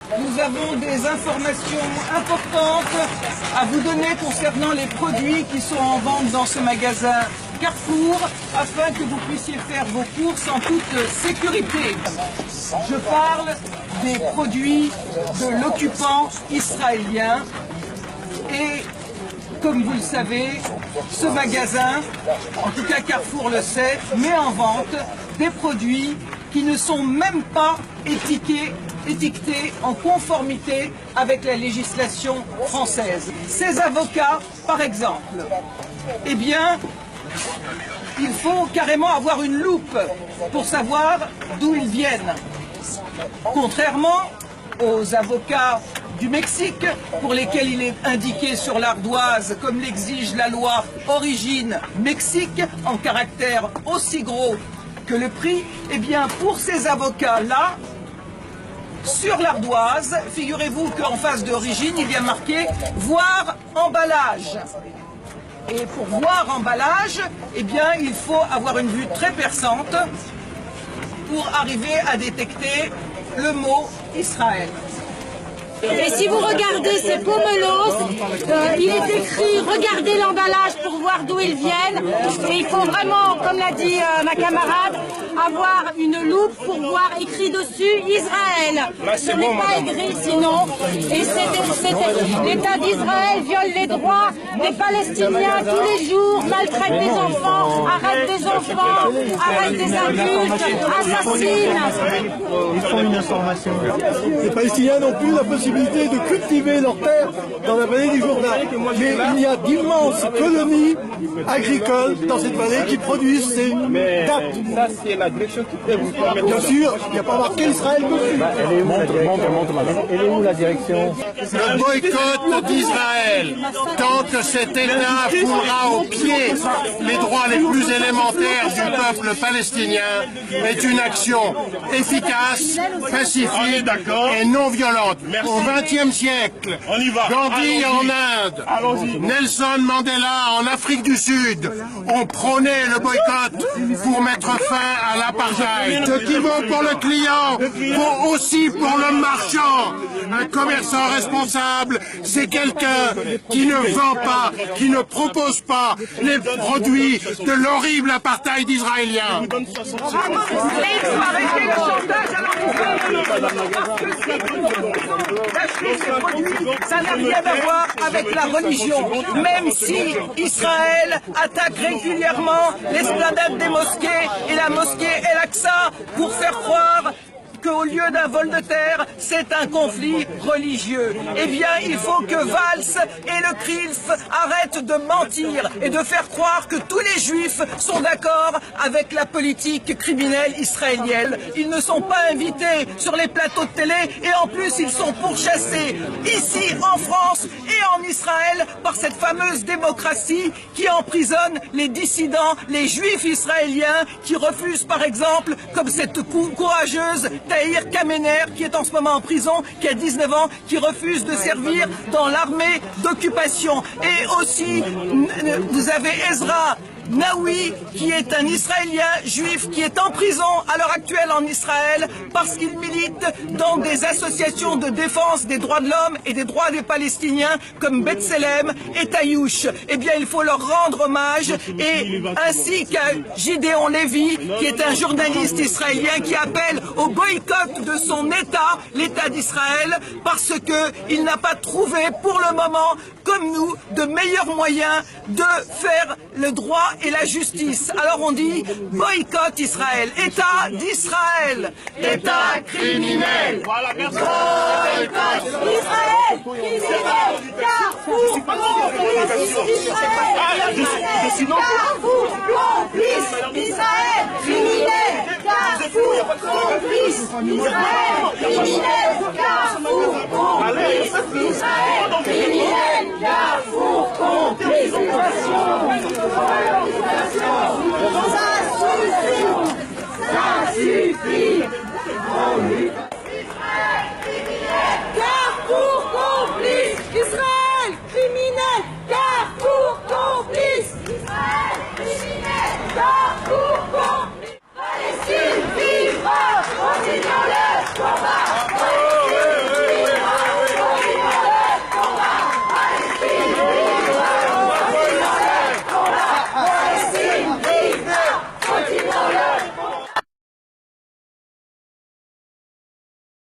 Nous avons des informations importantes à vous donner concernant les produits qui sont en vente dans ce magasin Carrefour, afin que vous puissiez faire vos courses en toute sécurité. Je parle des produits de l'occupant israélien et, comme vous le savez, ce magasin, en tout cas Carrefour le sait, met en vente des produits qui ne sont même pas étiquetés en conformité avec la législation française. Ces avocats, par exemple, eh bien, il faut carrément avoir une loupe pour savoir d'où ils viennent. Contrairement aux avocats du Mexique, pour lesquels il est indiqué sur l'ardoise, comme l'exige la loi Origine Mexique, en caractère aussi gros que le prix, eh bien pour ces avocats-là, sur l'ardoise, figurez-vous qu'en face d'Origine, il y a marqué « Voir emballage ». Et pour voir emballage, eh bien il faut avoir une vue très perçante pour arriver à détecter le mot Israël. Et si vous regardez ces pomelos, il est écrit « Regardez l'emballage pour voir d'où ils viennent ». Et il faut vraiment, comme l'a dit ma camarade, avoir une loupe pour voir écrit dessus « Israël ». Ce n'est pas écrit sinon. Et l'État d'Israël viole les droits des Palestiniens tous les jours, maltraite des enfants, arrête des enfants, arrête des adultes, assassine. Ils font une information. Les Palestiniens n'ont plus la possibilité de cultiver leurs terres dans la vallée du Jourdain. Mais il y a d'immenses colonies agricoles dans cette vallée qui produisent ces dattes. Ça, c'est la direction qui peut vous permettre. Bien sûr, il n'y a pas marqué Israël dessus. Elle est où la direction? Le boycott d'Israël, tant que cet État foulera aux pieds les droits les plus élémentaires du peuple palestinien, est une action efficace, pacifique et non violente. Au XXe siècle, Gandhi en Inde, Nelson Mandela en Afrique du Sud ont prôné le boycott pour mettre fin à l'apartheid. Ce qui vaut pour le client vaut aussi pour le marchand. Un commerçant responsable, c'est quelqu'un qui ne vend pas, qui ne propose pas les produits de l'horrible apartheid israélien. Ça n'a rien à voir avec la religion, même si Israël attaque régulièrement l'esplanade des mosquées et la mosquée El-Aqsa pour faire croire qu'au lieu d'un vol de terre, c'est un conflit religieux. Eh bien, il faut que Valls et le CRILF arrêtent de mentir et de faire croire que tous les juifs sont d'accord avec la politique criminelle israélienne. Ils ne sont pas invités sur les plateaux de télé et en plus, ils sont pourchassés ici en France et en Israël par cette fameuse démocratie qui emprisonne les dissidents, les juifs israéliens qui refusent par exemple, comme cette courageuse Tahir Kamener qui est en ce moment en prison, qui a 19 ans, qui refuse de servir dans l'armée d'occupation. Et aussi, vous avez Ezra Naoui, qui est un Israélien juif qui est en prison à l'heure actuelle en Israël parce qu'il milite dans des associations de défense des droits de l'homme et des droits des Palestiniens comme B'Tselem et Taïouch. Eh bien, il faut leur rendre hommage et ainsi qu'à Gideon Lévy, qui est un journaliste israélien qui appelle au boycott de son État, l'État d'Israël, parce qu'il n'a pas trouvé pour le moment, comme nous, de meilleurs moyens de faire le droit et la justice. Alors on dit boycott Israël, État d'Israël, État criminel. Voilà, merci. Boycott Israël, criminel, Carrefour, complice Israël, Carrefour, complice Israël, criminel, Carrefour, complice Israël, criminel,